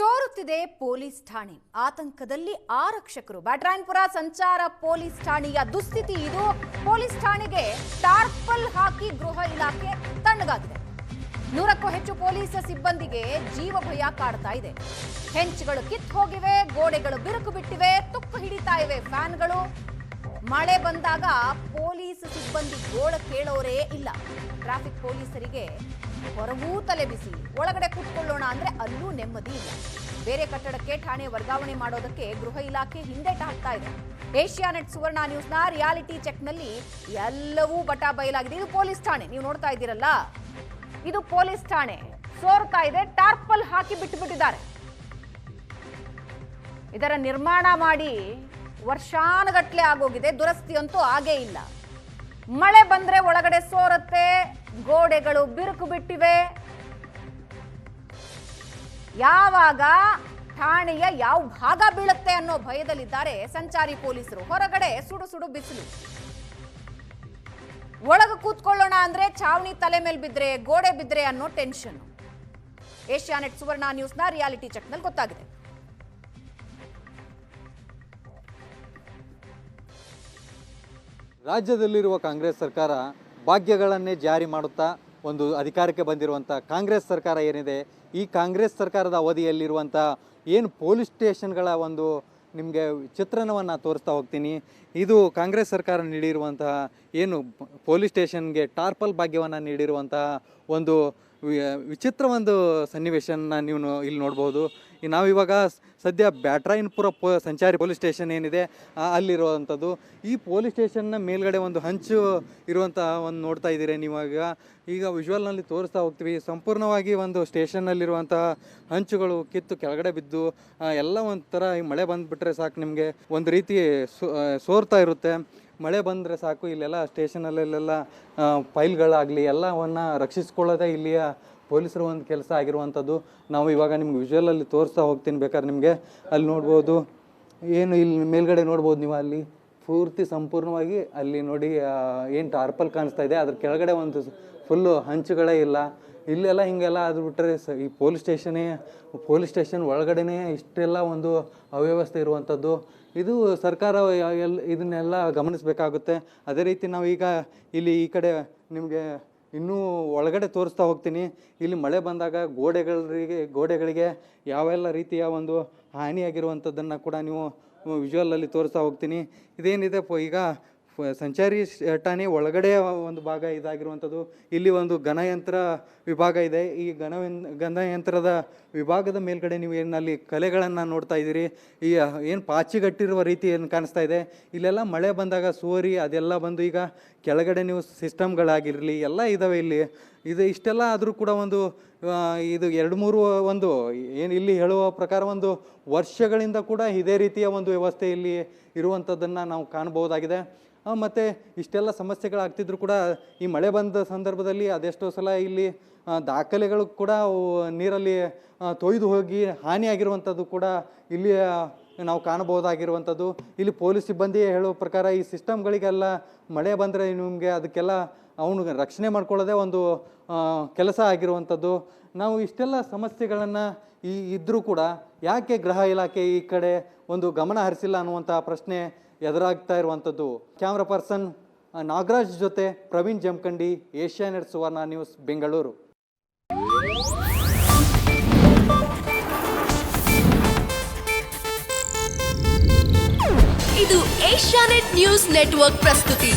ಸೋರುತ್ತಿದೆ police ಠಾಣೆ. ಆತಂಕದಲ್ಲಿ ಆರಕ್ಷಕರು. ಬ್ಯಾಟರಾಯನಪುರ ಸಂಚಾರ police ಠಾಣೆಯ ದುಸ್ಥಿತಿ ಇದು. ಪೊಲೀಸ್ ಠಾಣೆಗೆ ಟಾರ್ಪಲ್ ಹಾಕಿ ಗೃಹ ಇಲಾಖೆ ತಣ್ಣಗಾಗಿದೆ. 100ಕ್ಕೂ ಹೆಚ್ಚು ಪೊಲೀಸ್ ಸಿಬ್ಬಂದಿಗೆ ಜೀವ ಭಯ ಕಾಡ್ತಾ ಇದೆ. ಹೆಂಚುಗಳು ಕಿತ್ತು ಹೋಗಿವೆ, ಗೋಡೆಗಳು ಬಿರುಕು ಬಿಟ್ಟಿವೆ, ತುಕ್ಕು ಹಿಡಿತಾ ಇವೆ ಫ್ಯಾನ್ಗಳು. ಮಳೆ ಬಂದಾಗ ಪೊಲೀಸ್ ಸಿಬ್ಬಂದಿ ಗೋಳ ಕೇಳೋರೇ ಇಲ್ಲ. ಟ್ರಾಫಿಕ್ ಪೊಲೀಸರಿಗೆ ಹೊರಗೂ ತಲೆ ಬಿಸಿ, ಒಳಗಡೆ ಕೂತ್ಕೊಳ್ಳೋಣ ಅಂದ್ರೆ ಅಲ್ಲೂ ನೆಮ್ಮದಿ ಇಲ್ಲ. ಬೇರೆ ಕಟ್ಟಡಕ್ಕೆ ಠಾಣೆ ವರ್ಗಾವಣೆ ಮಾಡೋದಕ್ಕೆ ಗೃಹ ಇಲಾಖೆ ಹಿಂದೇಟ ಹಾಕ್ತಾ ಇದೆ. ಏಷ್ಯಾನೆಟ್ ಸುವರ್ಣ ನ್ಯೂಸ್ನ ರಿಯಾಲಿಟಿ ಚೆಕ್ನಲ್ಲಿ ಎಲ್ಲವೂ ಬಟಾ ಬಯಲಾಗಿದೆ. ಇದು ಪೊಲೀಸ್ ಠಾಣೆ, ನೀವು ನೋಡ್ತಾ ಇದ್ದೀರಲ್ಲ, ಇದು ಪೊಲೀಸ್ ಠಾಣೆ ಸೋರ್ತಾ ಇದೆ. ಟಾರ್ಪಲ್ ಹಾಕಿ ಬಿಟ್ಟಿದ್ದಾರೆ. ಇದರ ನಿರ್ಮಾಣ ಮಾಡಿ ವರ್ಷಾನುಗಟ್ಲೆ ಆಗೋಗಿದೆ. ದುರಸ್ತಿ ಅಂತೂ ಆಗೇ ಇಲ್ಲ. ಮಳೆ ಬಂದ್ರೆ ಒಳಗಡೆ ಸೋರತ್ತೆ, ಗೋಡೆಗಳು ಬಿರುಕು ಬಿಟ್ಟಿವೆ. ಯಾವಾಗ ಠಾಣೆಯ ಯಾವ ಭಾಗ ಬೀಳುತ್ತೆ ಅನ್ನೋ ಭಯದಲ್ಲಿದ್ದಾರೆ ಸಂಚಾರಿ ಪೊಲೀಸರು. ಹೊರಗಡೆ ಸುಡು ಸುಡು ಬಿಸಿಲು, ಒಳಗೆ ಕೂತ್ಕೊಳ್ಳೋಣ ಅಂದ್ರೆ ಛಾವಣಿ ತಲೆ ಮೇಲೆ ಬಿದ್ರೆ, ಗೋಡೆ ಬಿದ್ರೆ ಅನ್ನೋ ಟೆನ್ಷನ್. ಏಷ್ಯಾನೆಟ್ ಸುವರ್ಣ ನ್ಯೂಸ್ನ ರಿಯಾಲಿಟಿ ಚೆಕ್ನಲ್ಲಿ ಗೊತ್ತಾಗಿದೆ. ರಾಜ್ಯದಲ್ಲಿರುವ ಕಾಂಗ್ರೆಸ್ ಸರ್ಕಾರ ಭಾಗ್ಯಗಳನ್ನೇ ಜಾರಿ ಮಾಡುತ್ತಾ ಒಂದು ಅಧಿಕಾರಕ್ಕೆ ಬಂದಿರುವಂಥ ಕಾಂಗ್ರೆಸ್ ಸರ್ಕಾರ ಏನಿದೆ, ಈ ಕಾಂಗ್ರೆಸ್ ಸರ್ಕಾರದ ಅವಧಿಯಲ್ಲಿರುವಂಥ ಏನು ಪೊಲೀಸ್ ಸ್ಟೇಷನ್ಗಳ ಒಂದು ನಿಮಗೆ ಚಿತ್ರಣವನ್ನು ತೋರಿಸ್ತಾ ಹೋಗ್ತೀನಿ. ಇದು ಕಾಂಗ್ರೆಸ್ ಸರ್ಕಾರ ನೀಡಿರುವಂತಹ ಏನು ಪೊಲೀಸ್ ಸ್ಟೇಷನ್ಗೆ ಟಾರ್ಪಲ್ ಭಾಗ್ಯವನ್ನು ನೀಡಿರುವಂತಹ ಒಂದು ವಿಚಿತ್ರ ಒಂದು ಸನ್ನಿವೇಶನ ನೀವು ಇಲ್ಲಿ ನೋಡ್ಬೋದು. ನಾವಿವಾಗ ಸದ್ಯ ಬ್ಯಾಟರಾಯನಪುರ ಸಂಚಾರಿ ಪೊಲೀಸ್ ಸ್ಟೇಷನ್ ಏನಿದೆ ಅಲ್ಲಿರುವಂಥದ್ದು. ಈ ಪೊಲೀಸ್ ಸ್ಟೇಷನ್ನ ಮೇಲ್ಗಡೆ ಒಂದು ಹಂಚು ಇರುವಂಥ ಒಂದು ನೋಡ್ತಾ ಇದ್ದೀರಿ ಈಗ ವಿಜುವಲ್ನಲ್ಲಿ ತೋರಿಸ್ತಾ ಹೋಗ್ತೀವಿ. ಸಂಪೂರ್ಣವಾಗಿ ಒಂದು ಸ್ಟೇಷನ್ನಲ್ಲಿರುವಂಥ ಹಂಚುಗಳು ಕಿತ್ತು ಕೆಳಗಡೆ ಬಿದ್ದು ಎಲ್ಲ ಒಂಥರ ಮಳೆ ಬಂದುಬಿಟ್ರೆ ಸಾಕು ನಿಮಗೆ ಒಂದು ರೀತಿ ಸೋರ್ತಾ ಇರುತ್ತೆ. ಮಳೆ ಬಂದರೆ ಸಾಕು ಇಲ್ಲೆಲ್ಲ ಸ್ಟೇಷನಲ್ಲೆಲ್ಲ ಫೈಲ್ಗಳಾಗಲಿ ಎಲ್ಲವನ್ನು ರಕ್ಷಿಸ್ಕೊಳ್ಳೋದೇ ಇಲ್ಲಿಯ ಪೊಲೀಸರು ಒಂದು ಕೆಲಸ ಆಗಿರುವಂಥದ್ದು. ನಾವು ಇವಾಗ ನಿಮ್ಗೆ ವಿಜುವಲಲ್ಲಿ ತೋರಿಸ್ತಾ ಹೋಗ್ತೀನಿ. ಬೇಕಾದ್ರೆ ನಿಮಗೆ ಅಲ್ಲಿ ನೋಡ್ಬೋದು, ಏನು ಇಲ್ಲಿ ಮೇಲ್ಗಡೆ ನೋಡ್ಬೋದು ನೀವು, ಅಲ್ಲಿ ಪೂರ್ತಿ ಸಂಪೂರ್ಣವಾಗಿ ಅಲ್ಲಿ ನೋಡಿ ಏನು ಟಾರ್ಪಲ್ ಕಾಣಿಸ್ತಾ ಇದೆ, ಅದ್ರ ಕೆಳಗಡೆ ಒಂದು ಫುಲ್ಲು ಹಂಚುಗಳೇ ಇಲ್ಲ. ಇಲ್ಲೆಲ್ಲ ಹಿಂಗೆಲ್ಲ ಅದು ಬಿಟ್ಟರೆ ಈ ಪೊಲೀಸ್ ಸ್ಟೇಷನ್ ಒಳಗಡೆನೇ ಇಷ್ಟೆಲ್ಲ ಒಂದು ಅವ್ಯವಸ್ಥೆ ಇರುವಂಥದ್ದು. ಇದು ಸರ್ಕಾರ ಇದನ್ನೆಲ್ಲ ಗಮನಿಸಬೇಕಾಗುತ್ತೆ. ಅದೇ ರೀತಿ ನಾವು ಈಗ ಇಲ್ಲಿ ಈ ಕಡೆ ನಿಮಗೆ ಇನ್ನೂ ಒಳಗಡೆ ತೋರಿಸ್ತಾ ಹೋಗ್ತೀನಿ. ಇಲ್ಲಿ ಮಳೆ ಬಂದಾಗ ಗೋಡೆಗಳಿಗೆ ಯಾವೆಲ್ಲ ರೀತಿಯ ಒಂದು ಹಾನಿಯಾಗಿರುವಂಥದ್ದನ್ನು ಕೂಡ ನೀವು ವಿಜುವಲಲ್ಲಿ ತೋರಿಸ್ತಾ ಹೋಗ್ತೀನಿ. ಇದೇನಿದೆ ಈಗ ಸಂಚಾರಿ ಠಾಣೆ ಒಳಗಡೆ ಒಂದು ಭಾಗ ಇದಾಗಿರುವಂಥದ್ದು. ಇಲ್ಲಿ ಒಂದು ಗಣಯಂತ್ರ ವಿಭಾಗ ಇದೆ. ಈ ಗಣಯಂತ್ರದ ವಿಭಾಗದ ಮೇಲ್ಗಡೆ ನೀವು ಏನಲ್ಲಿ ಕಲೆಗಳನ್ನು ನೋಡ್ತಾ ಇದ್ದೀರಿ. ಈ ಏನು ಪಾಚಿಗಟ್ಟಿರುವ ರೀತಿ ಏನು ಕಾಣಿಸ್ತಾ ಇದೆ, ಇಲ್ಲೆಲ್ಲ ಮಳೆ ಬಂದಾಗ ಸೋರಿ ಅದೆಲ್ಲ ಬಂದು ಈಗ ಕೆಳಗಡೆ ನೀವು ಸಿಸ್ಟಮ್ಗಳಾಗಿರಲಿ ಎಲ್ಲ ಇದ್ದಾವೆ ಇಲ್ಲಿ. ಇಷ್ಟೆಲ್ಲ ಆದರೂ ಕೂಡ ಇದು 2-3 ಏನು ಇಲ್ಲಿ ಹೇಳುವ ಪ್ರಕಾರ ಒಂದು ವರ್ಷಗಳಿಂದ ಕೂಡ ಇದೇ ರೀತಿಯ ಒಂದು ವ್ಯವಸ್ಥೆ ಇಲ್ಲಿ ಇರುವಂಥದ್ದನ್ನು ನಾವು ಕಾಣಬಹುದಾಗಿದೆ. ಮತ್ತು ಇಷ್ಟೆಲ್ಲ ಸಮಸ್ಯೆಗಳಾಗ್ತಿದ್ರು ಕೂಡ ಈ ಮಳೆ ಬಂದ ಸಂದರ್ಭದಲ್ಲಿ ಅದೆಷ್ಟೋ ಸಲ ಇಲ್ಲಿ ದಾಖಲೆಗಳು ಕೂಡ ನೀರಲ್ಲಿ ತೊಯ್ದು ಹೋಗಿ ಹಾನಿಯಾಗಿರುವಂಥದ್ದು ಕೂಡ ಇಲ್ಲಿ ನಾವು ಕಾಣಬಹುದಾಗಿರುವಂಥದ್ದು. ಇಲ್ಲಿ ಪೊಲೀಸ್ ಸಿಬ್ಬಂದಿ ಹೇಳೋ ಪ್ರಕಾರ ಈ ಸಿಸ್ಟಮ್ಗಳಿಗೆಲ್ಲ ಮಳೆ ಬಂದರೆ ನಿಮಗೆ ಅದಕ್ಕೆಲ್ಲ ಅವನು ರಕ್ಷಣೆ ಮಾಡ್ಕೊಳ್ಳೋದೇ ಒಂದು ಕೆಲಸ ಆಗಿರುವಂಥದ್ದು. ನಾವು ಇಷ್ಟೆಲ್ಲ ಸಮಸ್ಯೆಗಳನ್ನು ಇದ್ದರೂ ಕೂಡ ಯಾಕೆ ಗೃಹ ಇಲಾಖೆ ಈ ಕಡೆ ಒಂದು ಗಮನ ಹರಿಸಿಲ್ಲ ಅನ್ನುವಂಥ ಪ್ರಶ್ನೆ ಎದುರಾಗ್ತಾ ಇರುವಂಥದ್ದು. ಕ್ಯಾಮ್ರಾ ಪರ್ಸನ್ ನಾಗರಾಜ್ ಜೊತೆ ಪ್ರವೀಣ್ ಜಮಖಂಡಿ, ಏಷ್ಯಾನೆಟ್ ಸುವರ್ಣ ನ್ಯೂಸ್, ಬೆಂಗಳೂರು. ಇದು ಏಷ್ಯಾನೆಟ್ ನ್ಯೂಸ್ ನೆಟ್ವರ್ಕ್ ಪ್ರಸ್ತುತಿ.